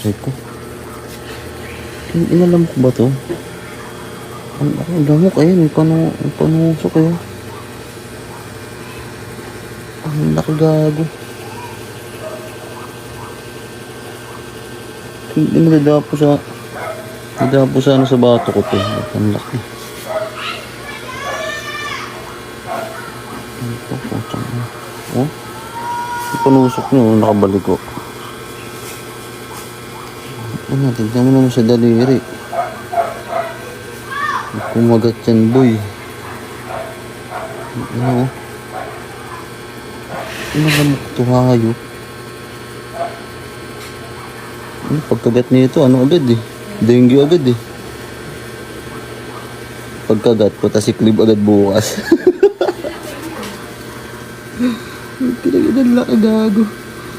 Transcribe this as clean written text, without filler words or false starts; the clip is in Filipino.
Aray ko. Inalam ko ba to? Ang lamok ayan. Ang panusok eh. Ang nakagago. Hindi magdadapo sa ano sa bato ko to. Ang laki. Oh, ang panusok nyo, nakabalik ko. Ano, tignan mo naman sa daliri. Kumagat yan, boy. Ano? Ano lamok to, hayop? Ano, pagkagat nito, ano agad eh? Dengue agad eh. Pagkagat, patasiklib agad bukas. Kinagitan laki gago.